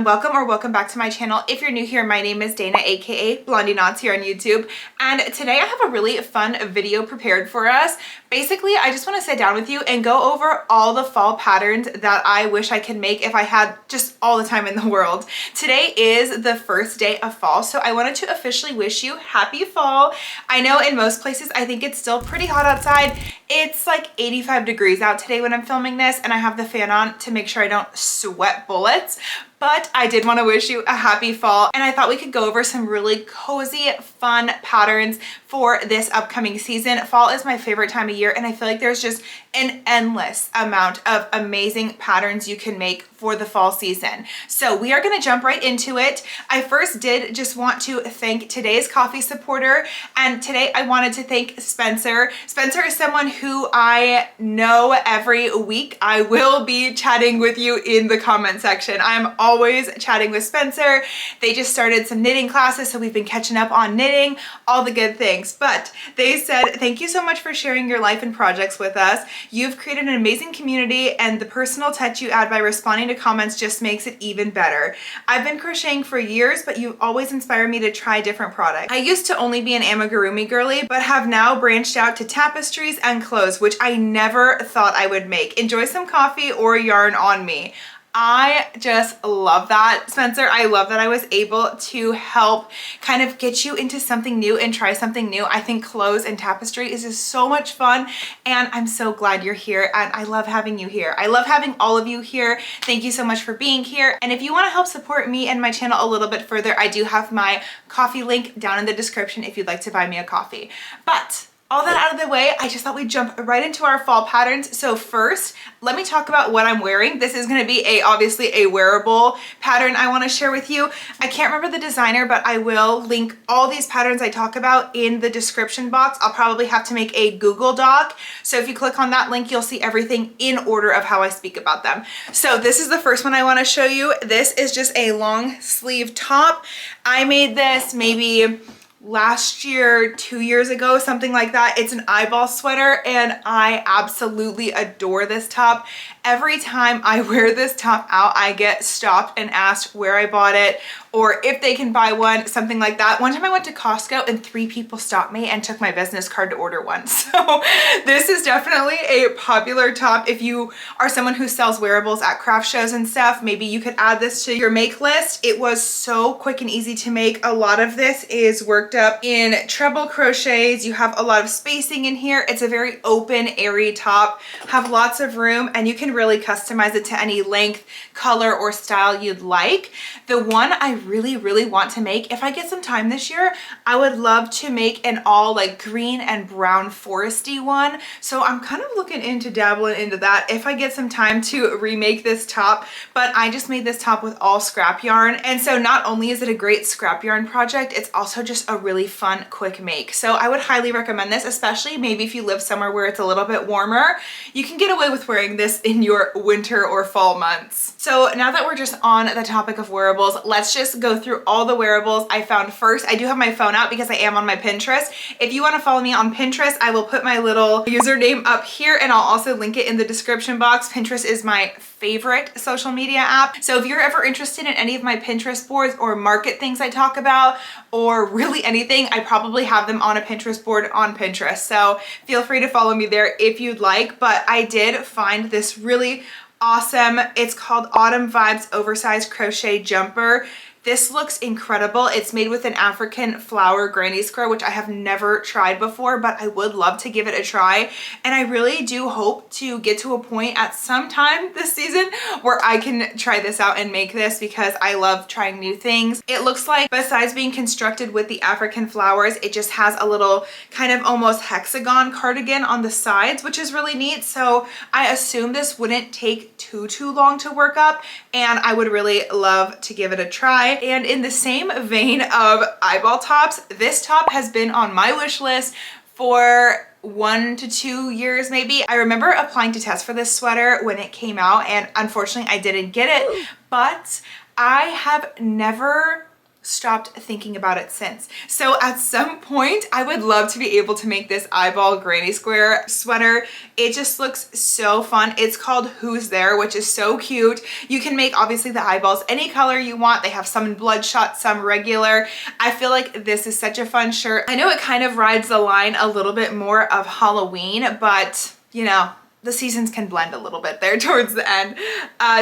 welcome or welcome back to my channel. If you're new here, my name is Dana, aka Blondie Knots here on YouTube, and today I have a really fun video prepared for us. Basically, I just want to sit down with you and go over all the fall patterns that I wish I could make if I had just all the time in the world. Today is the first day of fall, so I wanted to officially wish you happy fall. I know in most places I think it's still pretty hot outside. It's like 85 degrees out today when I'm filming this, and I have the fan on to make sure I don't sweat bullets. But I did want to wish you a happy fall, and I thought we could go over some really cozy, fun patterns for this upcoming season. Fall is my favorite time of year, and I feel like there's just an endless amount of amazing patterns you can make for the fall season. So we are going to jump right into it. I first did just want to thank today's coffee supporter, and today I wanted to thank Spencer. Spencer is someone who I know every week I will be chatting with you in the comment section. I'm always chatting with Spencer. They just started some knitting classes, so we've been catching up on knitting, all the good things. But they said, thank you so much for sharing your life and projects with us. You've created an amazing community, and the personal touch you add by responding to comments just makes it even better. I've been crocheting for years, but you always inspire me to try different products. I used to only be an amigurumi girly, but have now branched out to tapestries and clothes, which I never thought I would make. Enjoy some coffee or yarn on me. I just love that, Spencer. I love that I was able to help kind of get you into something new and try something new. I think clothes and tapestry is just so much fun, and I'm so glad you're here, and I love having you here. I love having all of you here. Thank you so much for being here. And if you want to help support me and my channel a little bit further, I do have my coffee link down in the description if you'd like to buy me a coffee. But all that out of the way, I just thought we'd jump right into our fall patterns. So first, let me talk about what I'm wearing. This is going to be obviously a wearable pattern I want to share with you. I can't remember the designer, but I will link all these patterns I talk about in the description box. I'll probably have to make a Google Doc. So if you click on that link, you'll see everything in order of how I speak about them. So this is the first one I want to show you. This is just a long sleeve top. I made this maybe last year, 2 years ago, something like that. It's an eyeball sweater, and I absolutely adore this top. Every time I wear this top out, I get stopped and asked where I bought it or if they can buy one, something like that. One time I went to Costco and 3 people stopped me and took my business card to order one. So this is definitely a popular top. If you are someone who sells wearables at craft shows and stuff, maybe you could add this to your make list. It was so quick and easy to make. A lot of this is worked up in treble crochets. You have a lot of spacing in here. It's a very open, airy top, have lots of room, and you can really customize it to any length, color, or style you'd like. The one I really want to make, if I get some time this year, I would love to make an all like green and brown foresty one. So I'm kind of looking into dabbling into that if I get some time to remake this top. But I just made this top with all scrap yarn, and so not only is it a great scrap yarn project, it's also just a really fun quick make. So I would highly recommend this, especially maybe if you live somewhere where it's a little bit warmer. You can get away with wearing this in your winter or fall months. So now that we're just on the topic of wearables, let's just go through all the wearables I found first. I do have my phone out because I am on my Pinterest. If you want to follow me on Pinterest, I will put my little username up here, and I'll also link it in the description box. Pinterest is my favorite social media app. So if you're ever interested in any of my Pinterest boards or market things I talk about, or really anything, I probably have them on a Pinterest board on Pinterest. So feel free to follow me there if you'd like. But I did find this really awesome, it's called Autumn Vibes Oversized Crochet Jumper. This looks incredible. It's made with an African flower granny square, which I have never tried before, but I would love to give it a try. And I really do hope to get to a point at some time this season where I can try this out and make this, because I love trying new things. It looks like besides being constructed with the African flowers, it just has a little kind of almost hexagon cardigan on the sides, which is really neat. So I assume this wouldn't take too long to work up, and I would really love to give it a try. And in the same vein of eyeball tops, this top has been on my wish list for 1 to 2 years maybe. I remember applying to test for this sweater when it came out, and unfortunately I didn't get it, but I have never stopped thinking about it since. So at some point, I would love to be able to make this eyeball granny square sweater. It just looks so fun. It's called Who's There, which is so cute. You can make obviously the eyeballs any color you want. They have some in bloodshot, some regular. I feel like this is such a fun shirt. I know it kind of rides the line a little bit more of Halloween, but you know, the seasons can blend a little bit there towards the end.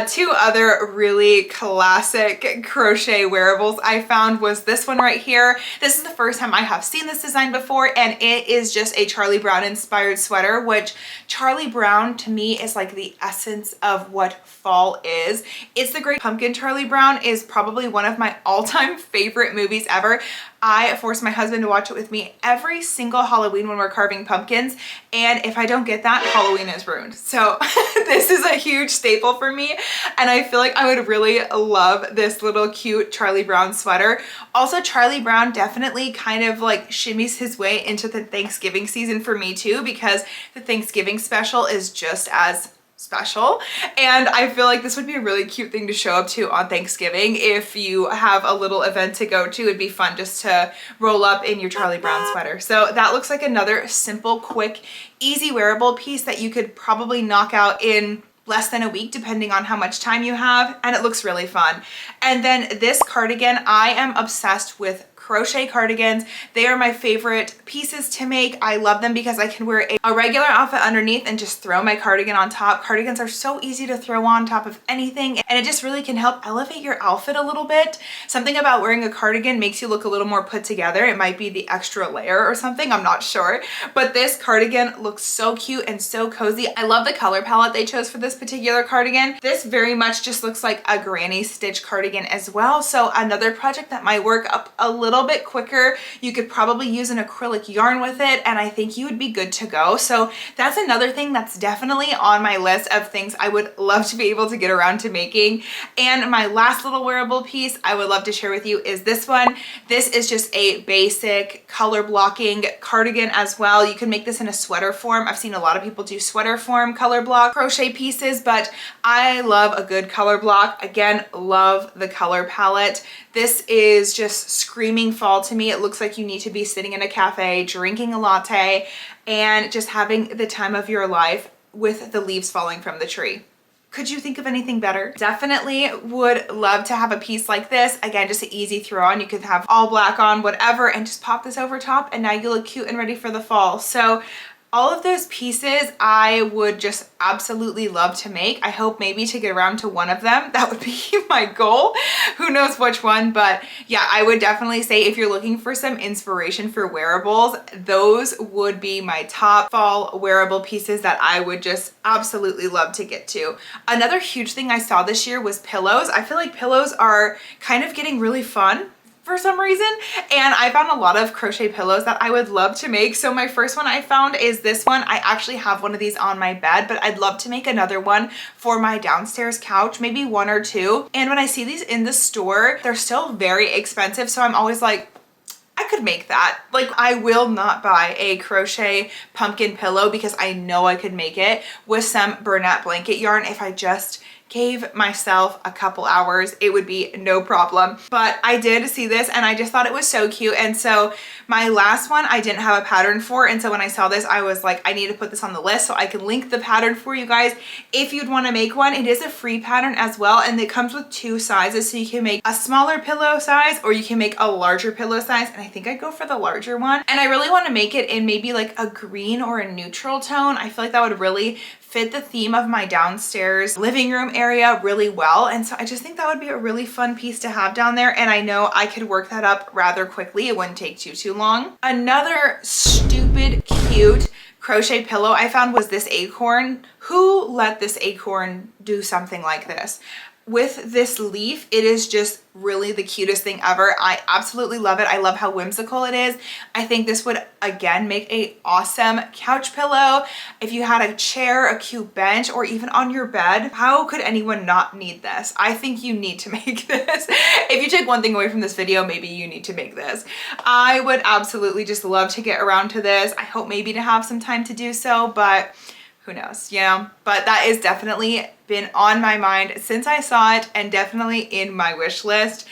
Two other really classic crochet wearables I found was this one right here. This is the first time I have seen this design before, and it is just a Charlie Brown inspired sweater, which Charlie Brown to me is like the essence of what fall is. It's the Great Pumpkin. Charlie Brown is probably one of my all-time favorite movies ever. I force my husband to watch it with me every single Halloween when we're carving pumpkins, and if I don't get that, Halloween is ruined. So this is a huge staple for me, and I feel like I would really love this little cute Charlie Brown sweater. Also, Charlie Brown definitely kind of like shimmies his way into the Thanksgiving season for me too, because the Thanksgiving special is just as special, and I feel like this would be a really cute thing to show up to on Thanksgiving. If you have a little event to go to, it'd be fun just to roll up in your Charlie Brown sweater. So that looks like another simple, quick, easy wearable piece that you could probably knock out in less than a week depending on how much time you have, and it looks really fun. And then this cardigan, I am obsessed with crochet cardigans. They are my favorite pieces to make. I love them because I can wear a regular outfit underneath and just throw my cardigan on top. Cardigans are so easy to throw on top of anything, and it just really can help elevate your outfit a little bit. Something about wearing a cardigan makes you look a little more put together. It might be the extra layer or something, I'm not sure. But this cardigan looks so cute and so cozy. I love the color palette they chose for this particular cardigan. This very much just looks like a granny stitch cardigan as well. So another project that might work up a little bit quicker. You could probably use an acrylic yarn with it, and I think you would be good to go. So that's another thing that's definitely on my list of things I would love to be able to get around to making. And my last little wearable piece I would love to share with you is this one. This is just a basic color blocking cardigan as well. You can make this in a sweater form. I've seen a lot of people do sweater form color block crochet pieces, but I love a good color block. Again, love the color palette. This is just screaming fall to me. It looks like you need to be sitting in a cafe, drinking a latte, and just having the time of your life with the leaves falling from the tree. Could you think of anything better? Definitely would love to have a piece like this. Again, just an easy throw on. You could have all black on, whatever, and just pop this over top, and now you look cute and ready for the fall. So all of those pieces I would just absolutely love to make. I hope maybe to get around to one of them. That would be my goal. Who knows which one, but yeah, I would definitely say if you're looking for some inspiration for wearables, those would be my top fall wearable pieces that I would just absolutely love to get to. Another huge thing I saw this year was pillows. I feel like pillows are kind of getting really fun for some reason, and I found a lot of crochet pillows that I would love to make. So my first one I found is this one. I actually have one of these on my bed, but I'd love to make another one for my downstairs couch, maybe one or two. And when I see these in the store, they're still very expensive, so I'm always like, I could make that. Like, I will not buy a crochet pumpkin pillow because I know I could make it with some Bernat blanket yarn if I just gave myself a couple hours. It would be no problem. But I did see this and I just thought it was so cute. And so my last one I didn't have a pattern for, and so when I saw this I was like, I need to put this on the list so I can link the pattern for you guys if you'd want to make one. It is a free pattern as well, and it comes with two sizes, so you can make a smaller pillow size or you can make a larger pillow size, and I think I'd go for the larger one. And I really want to make it in maybe like a green or a neutral tone. I feel like that would really fit the theme of my downstairs living room area really well, and so I just think that would be a really fun piece to have down there, and I know I could work that up rather quickly. It wouldn't take too long. Another stupid cute crochet pillow I found was this acorn. Who let this acorn do something like this? With this leaf, it is just really the cutest thing ever. I absolutely love it. I love how whimsical it is. I think this would again make a awesome couch pillow. If you had a chair, a cute bench, or even on your bed, how could anyone not need this? I think you need to make this. If you take one thing away from this video, maybe you need to make this. I would absolutely just love to get around to this. I hope maybe to have some time to do so, but who knows, you know? But that is definitely been on my mind since I saw it, and definitely in my wish list.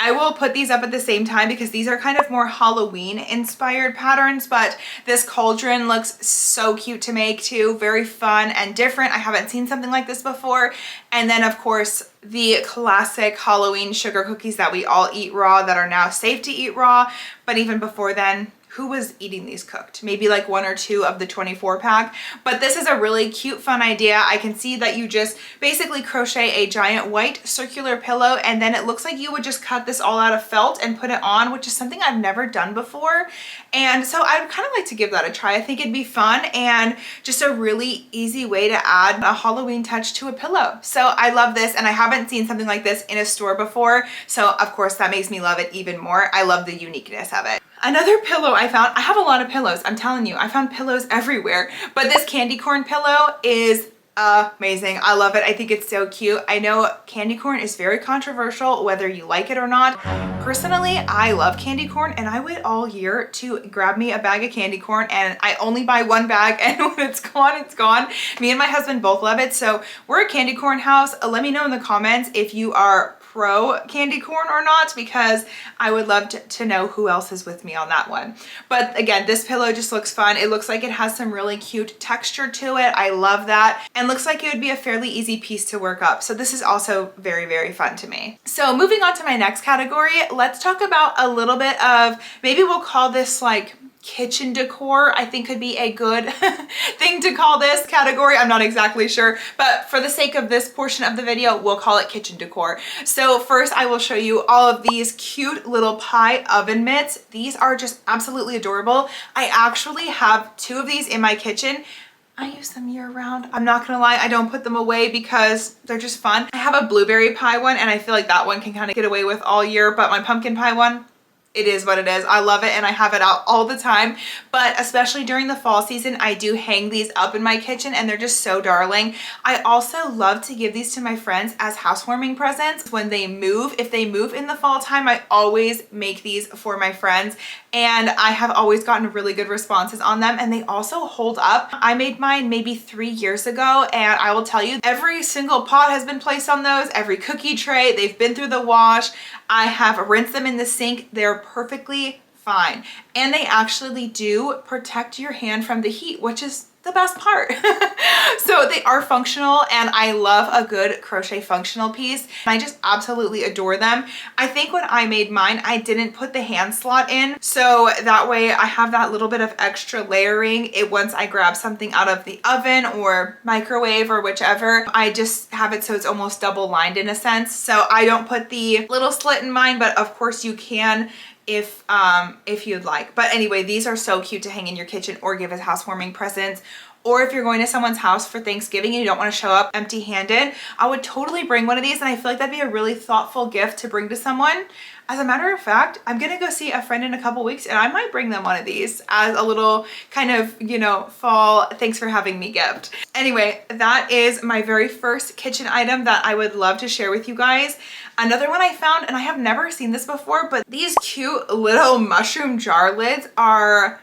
I will put these up at the same time because these are kind of more Halloween inspired patterns, but this cauldron looks so cute to make too. Very fun and different. I haven't seen something like this before. And then of course, the classic Halloween sugar cookies that we all eat raw that are now safe to eat raw. But even before then, who was eating these cooked? Maybe like 1 or 2 of the 24 pack. But this is a really cute, fun idea. I can see that you just basically crochet a giant white circular pillow, and then it looks like you would just cut this all out of felt and put it on, which is something I've never done before. And so I'd kind of like to give that a try. I think it'd be fun and just a really easy way to add a Halloween touch to a pillow. So I love this, and I haven't seen something like this in a store before. So of course that makes me love it even more. I love the uniqueness of it. Another pillow I found, I have a lot of pillows, I'm telling you, I found pillows everywhere, but this candy corn pillow is amazing. I love it. I think it's so cute. I know candy corn is very controversial, whether you like it or not. Personally, I love candy corn, and I wait all year to grab me a bag of candy corn, and I only buy 1 bag, and when it's gone, it's gone. Me and my husband both love it, so we're a candy corn house. Let me know in the comments if you are pro candy corn or not, because I would love to know who else is with me on that one. But again, this pillow just looks fun. It looks like it has some really cute texture to it. I love that, and looks like it would be a fairly easy piece to work up. So this is also very, very fun to me. So moving on to my next category, let's talk about a little bit of, maybe we'll call this like kitchen decor. I think could be a good thing to call this category. I'm not exactly sure, but for the sake of this portion of the video, we'll call it kitchen decor. So first I will show you all of these cute little pie oven mitts. These are just absolutely adorable. I actually have 2 of these in my kitchen. I use them year round. I'm not gonna lie, I don't put them away because they're just fun. I have a blueberry pie one, and I feel like that one can kind of get away with all year, but my pumpkin pie one, it is what it is. I love it, and I have it out all the time, but especially during the fall season, I do hang these up in my kitchen, and they're just so darling. I also love to give these to my friends as housewarming presents when they move. If they move in the fall time, I always make these for my friends, and I have always gotten really good responses on them, and they also hold up. I made mine maybe 3 years ago, and I will tell you, every single pot has been placed on those, every cookie tray, they've been through the wash. I have rinsed them in the sink. They're perfectly fine. And they actually do protect your hand from the heat, which is the best part. So they are functional, and I love a good crochet functional piece. I just absolutely adore them. I think when I made mine, I didn't put the hand slot in, so that way I have that little bit of extra layering. Once I grab something out of the oven or microwave or whichever, I just have it so it's almost double lined in a sense. So I don't put the little slit in mine, but of course you can if you'd like. But anyway, these are so cute to hang in your kitchen or give as housewarming presents. Or if you're going to someone's house for Thanksgiving and you don't want to show up empty-handed, I would totally bring one of these, and I feel like that'd be a really thoughtful gift to bring to someone. As a matter of fact, I'm gonna go see a friend in a couple weeks, and I might bring them one of these as a little kind of, you know, fall thanks for having me gift. Anyway, that is my very first kitchen item that I would love to share with you guys. Another one I found, and I have never seen this before, but these cute little mushroom jar lids are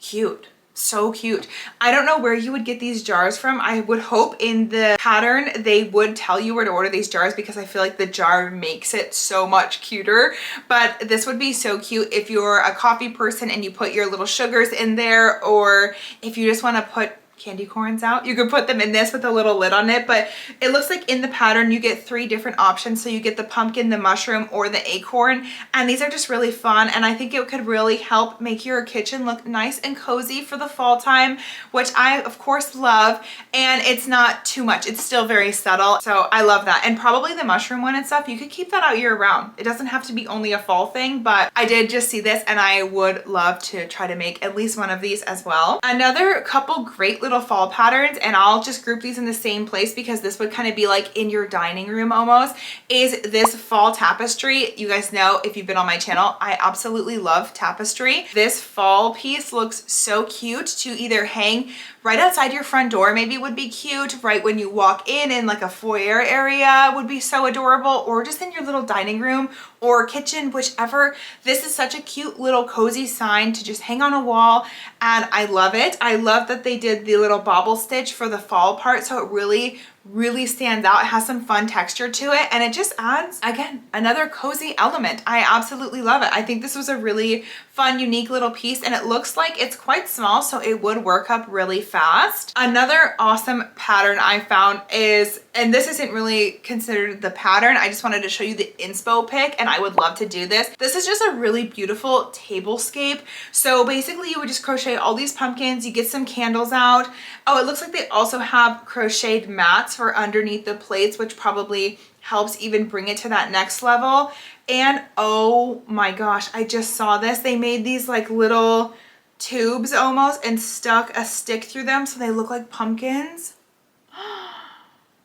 cute. So cute. I don't know where you would get these jars from. I would hope in the pattern they would tell you where to order these jars, because I feel like the jar makes it so much cuter. But this would be so cute if you're a coffee person and you put your little sugars in there, or if you just want to put candy corns out, you could put them in this with a little lid on it. But it looks like in the pattern you get 3 different options, so you get the pumpkin, the mushroom, or the acorn, and these are just really fun, and I think it could really help make your kitchen look nice and cozy for the fall time, which I of course love. And it's not too much, it's still very subtle, so I love that. And probably the mushroom one and stuff, you could keep that out year round. It doesn't have to be only a fall thing, but I did just see this and I would love to try to make at least one of these as well. Another couple great little fall patterns, and I'll just group these in the same place because this would kind of be like in your dining room almost, is this fall tapestry. You guys know, if you've been on my channel, I absolutely love tapestry. This fall piece looks so cute to either hang right outside your front door, maybe would be cute, right when you walk in like a foyer area would be so adorable, or just in your little dining room or kitchen, whichever. This is such a cute little cozy sign to just hang on a wall, and I love it. I love that they did the little bobble stitch for the fall part, so it really really stands out. It has some fun texture to it, and it just adds, again, another cozy element. I absolutely love it. I think this was a really fun, unique little piece, and it looks like it's quite small, so it would work up really fast. Another awesome pattern I found is, and this isn't really considered the pattern, I just wanted to show you the inspo pic, and I would love to do this. This is just a really beautiful tablescape. So basically you would just crochet all these pumpkins, you get some candles out. Oh, it looks like they also have crocheted mats for underneath the plates, which probably helps even bring it to that next level. And oh my gosh, I just saw this. They made these like little tubes almost and stuck a stick through them so they look like pumpkins.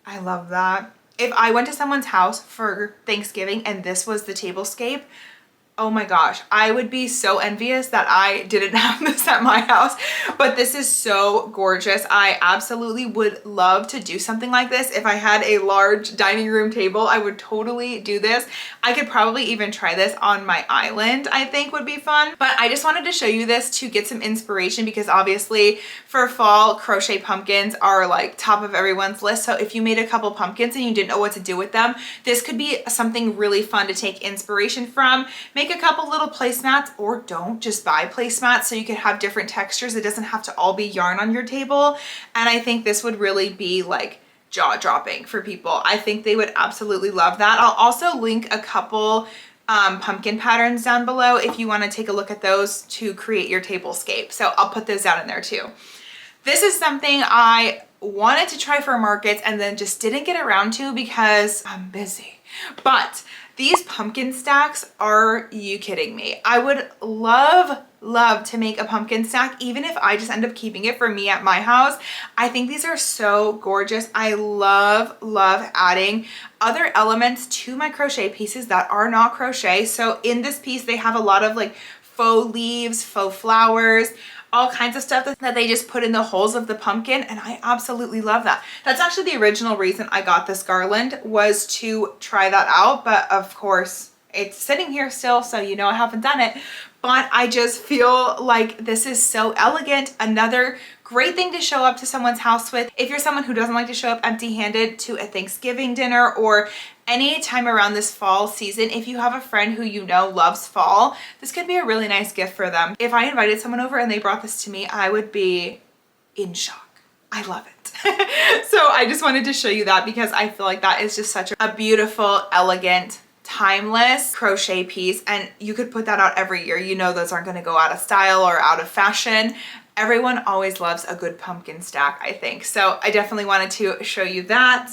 I love that. If I went to someone's house for Thanksgiving and this was the tablescape, oh my gosh, I would be so envious that I didn't have this at my house, but this is so gorgeous. I absolutely would love to do something like this. If I had a large dining room table, I would totally do this. I could probably even try this on my island, I think would be fun. But I just wanted to show you this to get some inspiration, because obviously for fall, crochet pumpkins are like top of everyone's list. So if you made a couple pumpkins and you didn't know what to do with them, this could be something really fun to take inspiration from. Make a couple little placemats, or don't, just buy placemats so you can have different textures. It doesn't have to all be yarn on your table. And I think this would really be like jaw-dropping for people. I think they would absolutely love that. I'll also link a couple pumpkin patterns down below if you want to take a look at those to create your tablescape. So I'll put those down in there too. This is something I wanted to try for markets and then just didn't get around to because I'm busy. But these pumpkin stacks, are you kidding me? I would love to make a pumpkin stack, even if I just end up keeping it for me at my house. I think these are so gorgeous. I love adding other elements to my crochet pieces that are not crochet. So in this piece, they have a lot of like faux leaves, faux flowers, all kinds of stuff that they just put in the holes of the pumpkin, and I absolutely love that. That's actually the original reason I got this garland, was to try that out, but of course it's sitting here still, so you know I haven't done it. But I just feel like this is so elegant. Another great thing to show up to someone's house with. If you're someone who doesn't like to show up empty-handed to a Thanksgiving dinner or any time around this fall season, if you have a friend who you know loves fall, this could be a really nice gift for them. If I invited someone over and they brought this to me, I would be in shock. I love it. So I just wanted to show you that because I feel like that is just such a beautiful, elegant, timeless crochet piece, and you could put that out every year. You know those aren't going to go out of style or out of fashion. Everyone always loves a good pumpkin stack, I think. So I definitely wanted to show you that.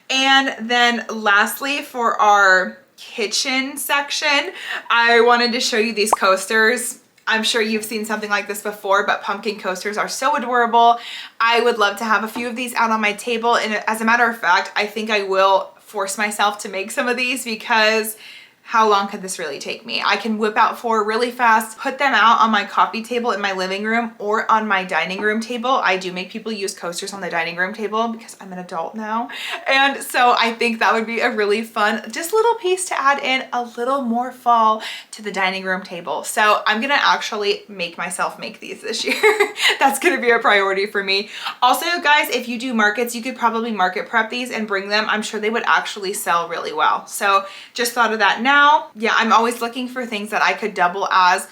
And then lastly, for our kitchen section, I wanted to show you these coasters. I'm sure you've seen something like this before, but pumpkin coasters are so adorable. I would love to have a few of these out on my table. And as a matter of fact, I think I will force myself to make some of these, because how long could this really take me? I can whip out 4 really fast, put them out on my coffee table in my living room or on my dining room table. I do make people use coasters on the dining room table because I'm an adult now. And so I think that would be a really fun, just little piece to add in a little more fall to the dining room table. So I'm gonna actually make myself make these this year. That's gonna be a priority for me. Also, guys, if you do markets, you could probably market prep these and bring them. I'm sure they would actually sell really well. So just thought of that now. Yeah, I'm always looking for things that I could double as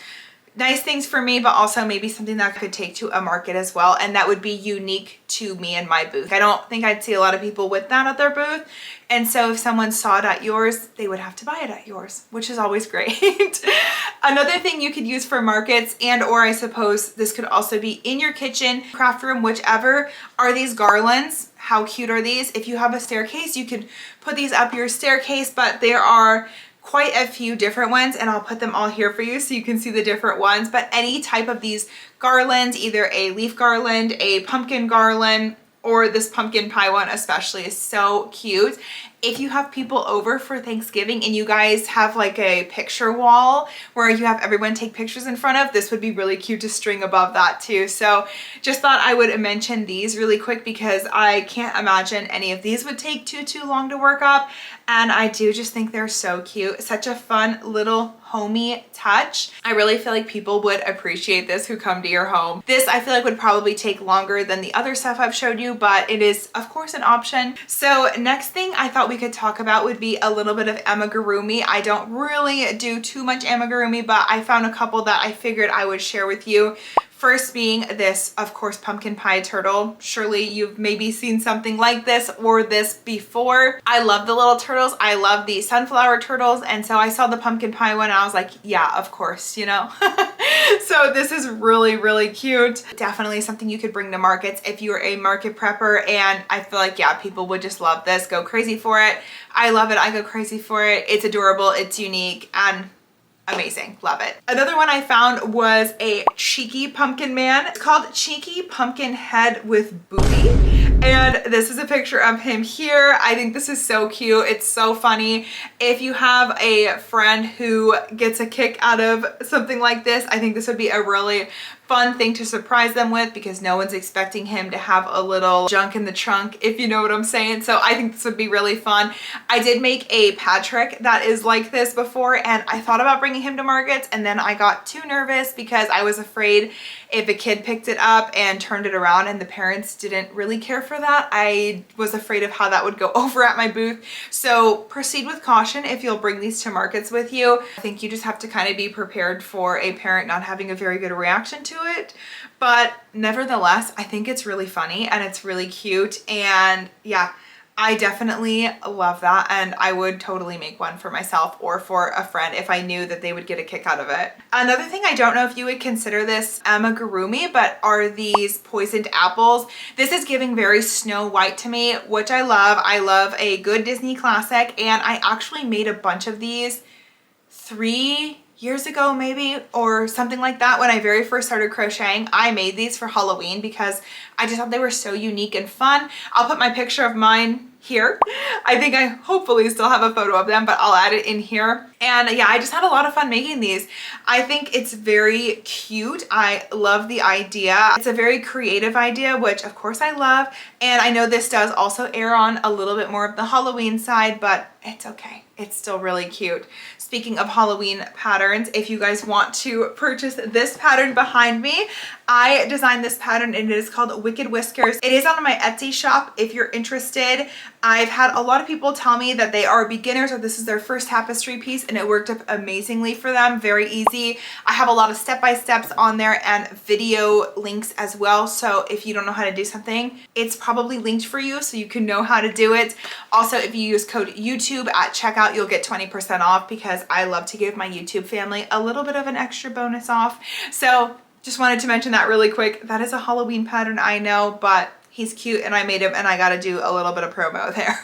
nice things for me, but also maybe something that I could take to a market as well, and that would be unique to me and my booth. I don't think I'd see a lot of people with that at their booth, and so if someone saw it at yours, they would have to buy it at yours, which is always great. Another thing you could use for markets, and or I suppose this could also be in your kitchen, craft room, whichever, are these garlands. How cute are these? If you have a staircase, you could put these up your staircase, but there are quite a few different ones, and I'll put them all here for you so you can see the different ones. But any type of these garlands, either a leaf garland, a pumpkin garland, or this pumpkin pie one especially, is so cute. if you have people over for Thanksgiving and you guys have like a picture wall where you have everyone take pictures in front of, this would be really cute to string above that too. So just thought I would mention these really quick because I can't imagine any of these would take too long to work up. And I do just think they're so cute. Such a fun little homey touch. I really feel like people would appreciate this who come to your home. This I feel like would probably take longer than the other stuff I've showed you, but it is of course an option. So next thing I thought we could talk about would be a little bit of amigurumi. I don't really do too much amigurumi, but I found a couple that I figured I would share with you. First being this, of course, pumpkin pie turtle. Surely you've maybe seen something like this or this before. I love the little turtles. I love the sunflower turtles. And so I saw the pumpkin pie one and I was like, yeah, of course, you know. So this is really, really cute. Definitely something you could bring to markets if you are a market prepper. And I feel like, yeah, people would just love this. Go crazy for it. I love it. I go crazy for it. It's adorable. It's unique. And amazing. Love it. Another one I found was a cheeky pumpkin man. It's called Cheeky Pumpkin Head with Booty. And this is a picture of him here. I think this is so cute. It's so funny. If you have a friend who gets a kick out of something like this, I think this would be a really fun thing to surprise them with because no one's expecting him to have a little junk in the trunk, if you know what I'm saying. So I think this would be really fun. I did make a pad trick that is like this before and I thought about bringing him to markets and then I got too nervous because I was afraid if a kid picked it up and turned it around and the parents didn't really care for that, I was afraid of how that would go over at my booth. So proceed with caution if you'll bring these to markets with you. I think you just have to kind of be prepared for a parent not having a very good reaction to it. But nevertheless, I think it's really funny and it's really cute. And yeah, I definitely love that and I would totally make one for myself or for a friend if I knew that they would get a kick out of it. Another thing, I don't know if you would consider this amigurumi, but are these poisoned apples. This is giving very Snow White to me, which I love. I love a good Disney classic and I actually made a bunch of these 3 years ago maybe or something like that. When I very first started crocheting, I made these for Halloween because I just thought they were so unique and fun. I'll put my picture of mine here. I think I hopefully still have a photo of them, but I'll add it in here. And yeah, I just had a lot of fun making these. I think it's very cute. I love the idea. It's a very creative idea, which of course I love. And I know this does also err on a little bit more of the Halloween side, but it's okay. It's still really cute. Speaking of Halloween patterns, if you guys want to purchase this pattern behind me, I designed this pattern and it is called Wicked Whiskers. It is on my Etsy shop if you're interested. I've had a lot of people tell me that they are beginners or this is their first tapestry piece and it worked up amazingly for them. Very easy. I have a lot of step-by-steps on there and video links as well. So if you don't know how to do something, it's probably linked for you so you can know how to do it. Also, if you use code YouTube at checkout, you'll get 20% off because I love to give my YouTube family a little bit of an extra bonus off. So just wanted to mention that really quick. That is a Halloween pattern, I know, but he's cute and I made him and I got to do a little bit of promo there.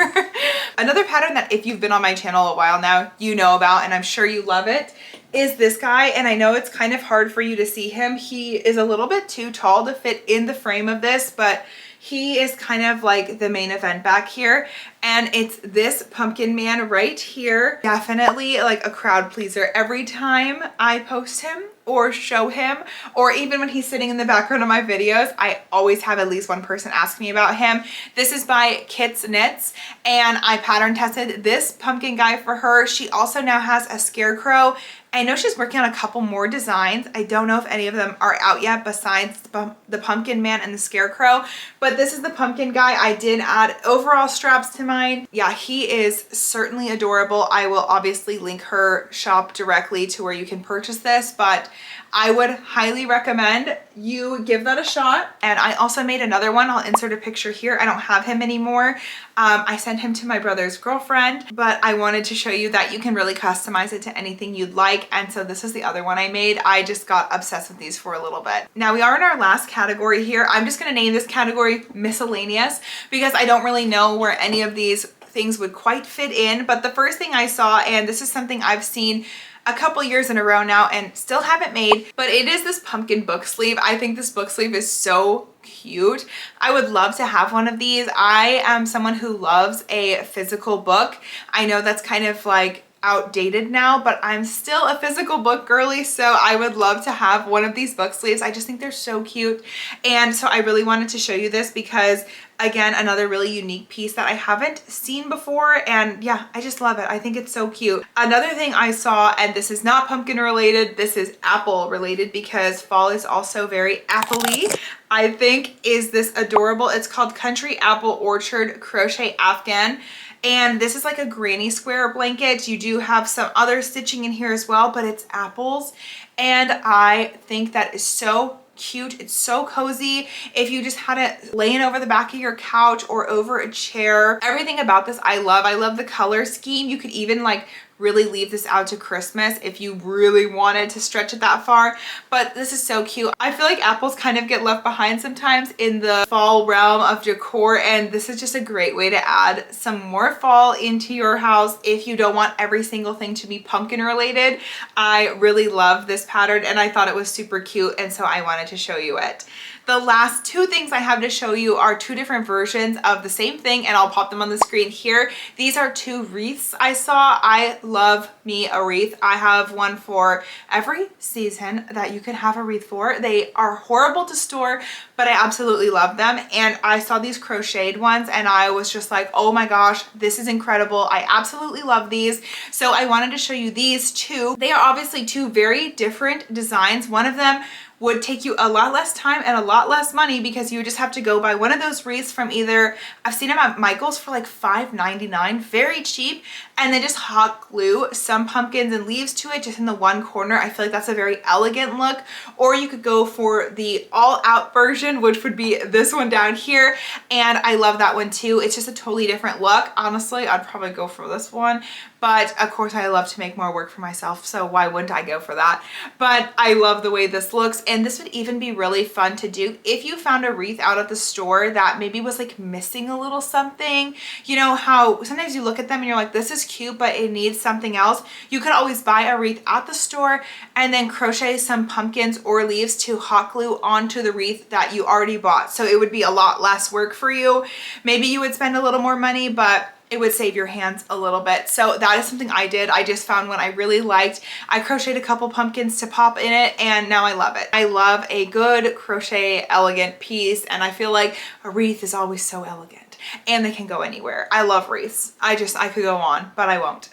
Another pattern that if you've been on my channel a while now, you know about, and I'm sure you love it, is this guy. And I know it's kind of hard for you to see him. He is a little bit too tall to fit in the frame of this, but he is kind of like the main event back here. And it's this pumpkin man right here. Definitely like a crowd pleaser. Every time I post him or show him, or even when he's sitting in the background of my videos, I always have at least one person ask me about him. This is by Kit's Knits, and I pattern tested this pumpkin guy for her. She also now has a scarecrow. I know she's working on a couple more designs. I don't know if any of them are out yet besides the pumpkin man and the scarecrow, but this is the pumpkin guy. I did add overall straps to mine. Yeah, he is certainly adorable. I will obviously link her shop directly to where you can purchase this, but I would highly recommend you give that a shot. And I also made another one. I'll insert a picture here. I don't have him anymore. I sent him to my brother's girlfriend, but I wanted to show you that you can really customize it to anything you'd like. And so this is the other one I made. I just got obsessed with these for a little bit. Now we are in our last category here. I'm just gonna name this category miscellaneous because I don't really know where any of these things would quite fit in. But the first thing I saw, and this is something I've seen a couple years in a row now and still haven't made, but it is this pumpkin book sleeve. I think this book sleeve is so cute. I would love to have one of these. I am someone who loves a physical book. I know that's kind of like outdated now, but I'm still a physical book girly, so I would love to have one of these book sleeves. I just think they're so cute. And so I really wanted to show you this because, again, another really unique piece that I haven't seen before, and yeah, I just love it. I think it's so cute. Another thing I saw, and this is not pumpkin related, this is apple related because fall is also very apple-y, I think, is this adorable. It's called Country Apple Orchard Crochet Afghan. And this is like a granny square blanket. You do have some other stitching in here as well, but it's apples. And I think that is so cute. It's so cozy. If you just had it laying over the back of your couch or over a chair, everything about this I love. I love the color scheme. You could even like really leave this out to Christmas if you really wanted to stretch it that far, but this is so cute. I feel like apples kind of get left behind sometimes in the fall realm of decor, and this is just a great way to add some more fall into your house if you don't want every single thing to be pumpkin related. I really love this pattern and I thought it was super cute, and so I wanted to show you it. The last two things I have to show you are two different versions of the same thing, and I'll pop them on the screen here. These are two wreaths I saw. I love me a wreath. I have one for every season that you can have a wreath for. They are horrible to store, but I absolutely love them. And I saw these crocheted ones and I was just like, oh my gosh, this is incredible. I absolutely love these. So I wanted to show you these two. They are obviously two very different designs. One of them would take you a lot less time and a lot less money because you just have to go buy one of those wreaths from either, I've seen them at Michael's for like $5.99, very cheap, and then just hot glue some pumpkins and leaves to it just in the one corner. I feel like that's a very elegant look. Or you could go for the all out version, which would be this one down here, and I love that one too. It's just a totally different look. Honestly, I'd probably go for this one, but of course I love to make more work for myself, so why wouldn't I go for that? But I love the way this looks, and this would even be really fun to do if you found a wreath out at the store that maybe was like missing a little something. You know how sometimes you look at them and you're like, this is cute, but it needs something else. You could always buy a wreath at the store and then crochet some pumpkins or leaves to hot glue onto the wreath that you already bought. So it would be a lot less work for you. Maybe you would spend a little more money, but it would save your hands a little bit. So that is something I did. I just found one I really liked. I crocheted a couple pumpkins to pop in it, and now I love it. I love a good crochet elegant piece, and I feel like a wreath is always so elegant and they can go anywhere. I love wreaths. I could go on, but I won't.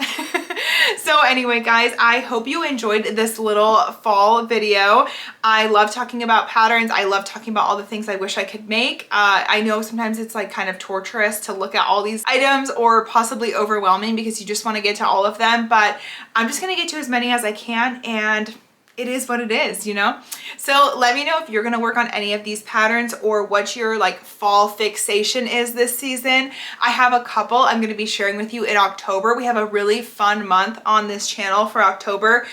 So anyway, guys, I hope you enjoyed this little fall video. I love talking about patterns. I love talking about all the things I wish I could make. I know sometimes it's like kind of torturous to look at all these items or possibly overwhelming because you just want to get to all of them, but I'm just going to get to as many as I can, and it is what it is, you know? So let me know if you're gonna work on any of these patterns or what your like fall fixation is this season. I have a couple I'm gonna be sharing with you in October. We have a really fun month on this channel for October.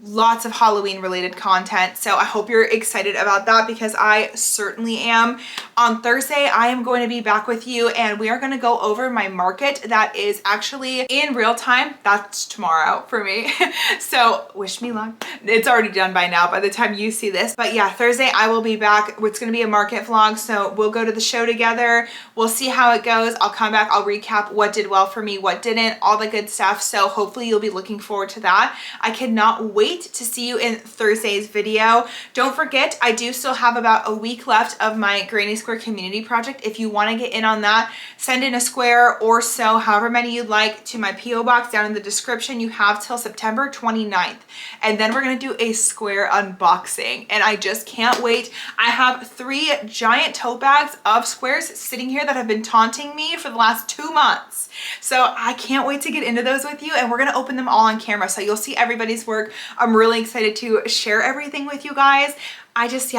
Lots of Halloween related content, so I hope you're excited about that because I certainly am. On Thursday I am going to be back with you and we are going to go over my market that is actually in real time. That's tomorrow for me. So wish me luck. It's already done by now by the time you see this, but yeah, Thursday I will be back. It's going to be a market vlog, so we'll go to the show together. We'll see how it goes. I'll come back, I'll recap what did well for me, what didn't, all the good stuff. So hopefully you'll be looking forward to that. I cannot wait to see you in Thursday's video. Don't forget, I do still have about a week left of my Granny Square community project. If you want to get in on that, send in a square or so, however many you'd like, to my PO box down in the description. You have till September 29th, and then we're going to do a square unboxing, and I just can't wait. I have 3 giant tote bags of squares sitting here that have been taunting me for the last 2 months, so I can't wait to get into those with you, and we're going to open them all on camera so you'll see everybody's work. I'm really excited to share everything with you guys. I just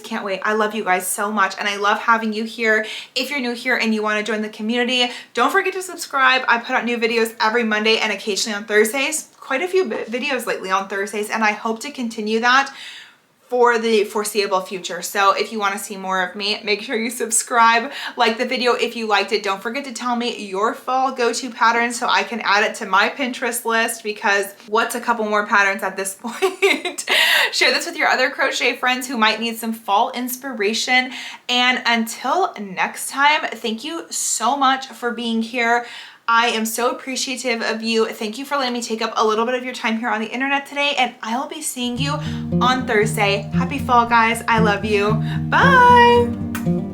can't wait. I love you guys so much, and I love having you here. If you're new here and you want to join the community, don't forget to subscribe. I put out new videos every Monday and occasionally on Thursdays. Quite a few videos lately on Thursdays, and I hope to continue that for the foreseeable future. So if you want to see more of me, make sure you subscribe, like the video if you liked it. Don't forget to tell me your fall go-to patterns so I can add it to my Pinterest list, because what's a couple more patterns at this point? Share this with your other crochet friends who might need some fall inspiration. And until next time, thank you so much for being here. I am so appreciative of you. Thank you for letting me take up a little bit of your time here on the internet today, and I will be seeing you on Thursday. Happy fall, guys. I love you. Bye.